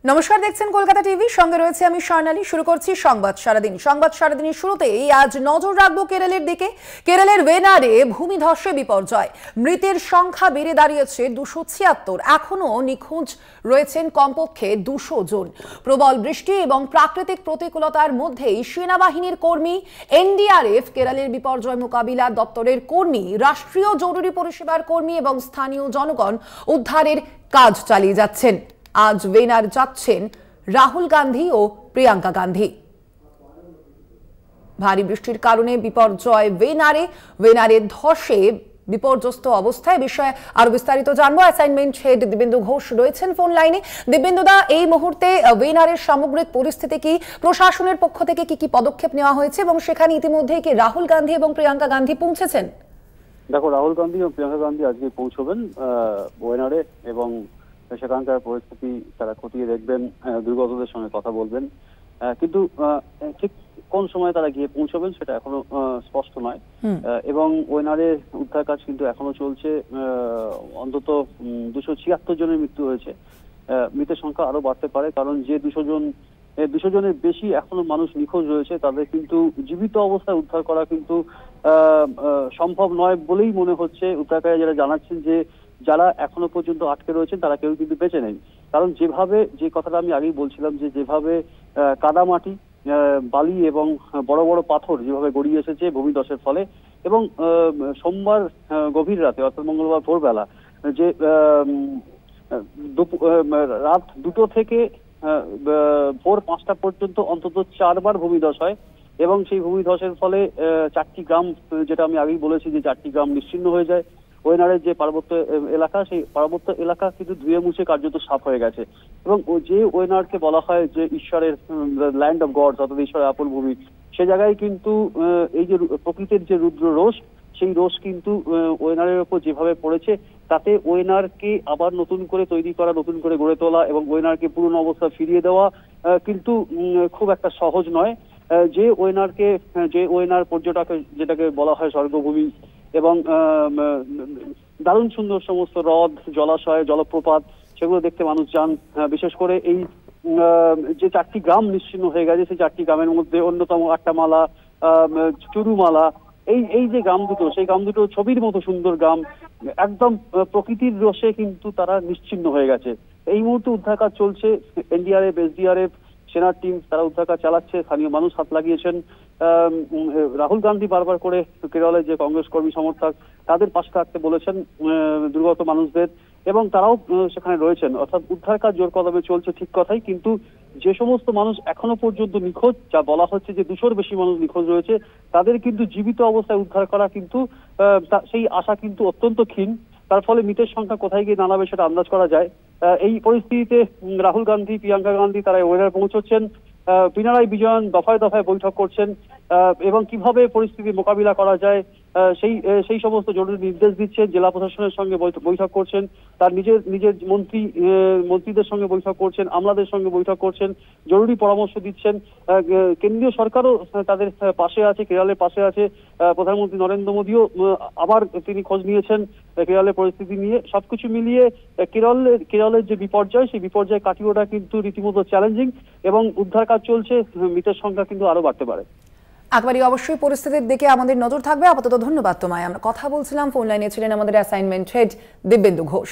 নমস্কার, দেখছেন কলকাতা টিভি, সঙ্গে রয়েছে আমি স্বর্ণালী। শুরু করছি সংবাদ সারাদিনের শুরুতেই আজ নজর রাখবো কেরলের দিকে। কেরলের ওয়েনারে ভূমিধসে বিপর্যয়, মৃতের সংখ্যা বেড়ে দাঁড়িয়েছে 276। এখনো নিখোঁজ রয়েছেন কমপক্ষে 200 জন। প্রবল বৃষ্টি এবং প্রাকৃতিক প্রতিকূলতার মধ্যেই সেনাবাহিনীর কর্মী, এনডিআরএফ, কেরলের বিপর্যয় মোকাবিলা দপ্তরের কর্মী, রাষ্ট্রীয় জরুরি পরিষেবার কর্মী এবং স্থানীয় জনগণ উদ্ধারের কাজ চালিয়ে যাচ্ছেন। আজ ওয়েনার যাচ্ছেন রাহুল গান্ধী ও প্রিয়াঙ্কা গান্ধী। ভারী বৃষ্টির কারণে বিপর্যয় ওয়েনারে ধসে বিপর্যস্ত অবস্থায়। বিষয়ে আরো বিস্তারিত জানবো। অ্যাসাইনমেন্ট হেড দিব্যেন্দু ঘোষ রয়েছেন ফোন লাইনে। দিব্যেন্দুদা, এই মুহূর্তে ওয়েনারের সামগ্রিক পরিস্থিতি কি, প্রশাসনের পক্ষ থেকে কি কি পদক্ষেপ নেওয়া হয়েছে এবং সেখানে ইতিমধ্যে কি রাহুল গান্ধী এবং প্রিয়াঙ্কা গান্ধী পৌঁছেছেন? দেখো, রাহুল গান্ধী এবং প্রিয়াঙ্কা গান্ধী আজকে পৌঁছবেন ওয়েনারে এবং সেখানকার পরিস্থিতি তারা খতিয়ে দেখবেন, দুর্গতদের সঙ্গে কথা বলবেন। কিন্তু ঠিক কোন সময় তারা গিয়ে পৌঁছবেন সেটা এখনো স্পষ্ট নয়। এবং ওয়েনারে উদ্ধার কাজ কিন্তু এখনো চলছে। অন্তত 276 জনের মৃত্যু হয়েছে। মৃতের সংখ্যা আরো বাড়তে পারে, কারণ যে 200 জনের বেশি এখনো মানুষ নিখোঁজ রয়েছে, তাদের কিন্তু জীবিত অবস্থায় উদ্ধার করা কিন্তু সম্ভব নয় বলেই মনে হচ্ছে। উদ্ধারকারী যারা জানাচ্ছেন যে যারা এখনো পর্যন্ত আটকে রয়েছেন তারা কেউ কিন্তু বেঁচে নেই। কারণ যে কথাটা আমি আগেই বলছিলাম, যেভাবে কাদামাটি, বালি এবং বড় বড় পাথর যেভাবে গড়িয়ে এসেছে ভূমিধসের ফলে, এবং সোমবার গভীর রাতে অর্থাৎ মঙ্গলবার ভোরবেলা যে রাত 2টো থেকে ভোর 5টা পর্যন্ত অন্তত 4বার ভূমিধস হয়। এবং সেই ভূমিধসের ফলে 4টি গ্রাম, যেটা আমি আগেই বলেছি যে 4টি গ্রাম নিশ্চিহ্ন হয়ে যায়। ওয়েনারের যে পার্বত্য এলাকা, সেই পার্বত্য এলাকা কিন্তু ধুয়ে মুছে কার্যত সাফ হয়ে গেছে। এবং যে ওয়েনারকে বলা হয় যে ঈশ্বরের ল্যান্ড অফ গডস, অর্থাৎ ঈশ্বরের আপন ভূমি, সে জায়গায় কিন্তু এই যে প্রকৃতির যে রুদ্র রোষ, সেই রোষ কিন্তু ওয়েনারের উপর যেভাবে পড়েছে, তাতে ওয়েনারকে আবার নতুন করে তৈরি করা, নতুন করে গড়ে তোলা এবং ওয়েনারকে পুরনো অবস্থা ফিরিয়ে দেওয়া কিন্তু খুব একটা সহজ নয়। যে ওয়েনার পর্যটক, যেটাকে বলা হয় স্বর্গভূমি, এবং দারুণ সুন্দর সমস্ত হ্রদ, জলাশয়, জলপ্রপাত, সেগুলো দেখতে মানুষ যান। বিশেষ করে এই যে 4টি গ্রাম নিশ্চিহ্ন হয়ে গেছে, সেই 4টি গ্রামের মধ্যে অন্যতম আট্টামালা, চুরুমালা, এই যে গ্রাম দুটো, সেই গ্রাম দুটো ছবির মতো সুন্দর গ্রাম, একদম প্রকৃতির রসে কিন্তু তারা নিশ্চিহ্ন হয়ে গেছে। এই মুহূর্তে উদ্ধার কাজ চলছে। এনডিআরএফ, এসডিআরএফ, সেনার টিম তারা উদ্ধার কাজ চালাচ্ছে। স্থানীয় মানুষ হাত লাগিয়েছেন। রাহুল গান্ধী বারবার করে কেরলের যে কংগ্রেস কর্মী সমর্থক, তাদের পাশে থাকতে বলেছেন দুর্গত মানুষদের, এবং তারাও সেখানে রয়েছেন। অর্থাৎ উদ্ধার কাজ জোর কদমে চলছে, ঠিক কথাই। কিন্তু যে সমস্ত মানুষ এখনো পর্যন্ত নিখোঁজ, যা বলা হচ্ছে যে 200-র বেশি মানুষ নিখোঁজ রয়েছে, তাদের কিন্তু জীবিত অবস্থায় উদ্ধার করা কিন্তু সেই আশা কিন্তু অত্যন্ত ক্ষীণ। তার ফলে মৃতের সংখ্যা কোথায় গিয়ে দাঁড়াবে সেটা আন্দাজ করা যায়। এই পরিস্থিতিতে রাহুল গান্ধী, প্রিয়াঙ্কা গান্ধী তারা ওয়েনার পৌঁছচ্ছেন। পিনারাই বিজয়ন দফায় দফায় বৈঠক করছেন এবং কিভাবে পরিস্থিতি মোকাবিলা করা যায় সেই সমস্ত জরুরি নির্দেশ দিচ্ছেন। জেলা প্রশাসনের সঙ্গে বৈঠক করছেন, তার নিজের মন্ত্রীদের সঙ্গে বৈঠক করছেন, আমলাদের সঙ্গে বৈঠক করছেন, জরুরি পরামর্শ দিচ্ছেন। কেন্দ্রীয় সরকারও তাদের পাশে আছে, কেরলের পাশে আছে। প্রধানমন্ত্রী নরেন্দ্র মোদীও আবার তিনি খোঁজ নিয়েছেন কেরলের পরিস্থিতি নিয়ে। সবকিছু মিলিয়ে কেরলের যে বিপর্যয়, সেই বিপর্যয় কাটিয়ে ওঠা কিন্তু রীতিমতো চ্যালেঞ্জিং, এবং উদ্ধার কাজ চলছে। মৃতের সংখ্যা কিন্তু আরো বাড়তে পারে। একবারই অবশ্যই পরিস্থিতির দিকে আমাদের নজর থাকবে। আপাতত ধন্যবাদ তোমায়। আমরা কথা বলছিলাম, ফোন লাইনে ছিলেন আমাদের অ্যাসাইনমেন্ট হেড দিব্যেন্দু ঘোষ।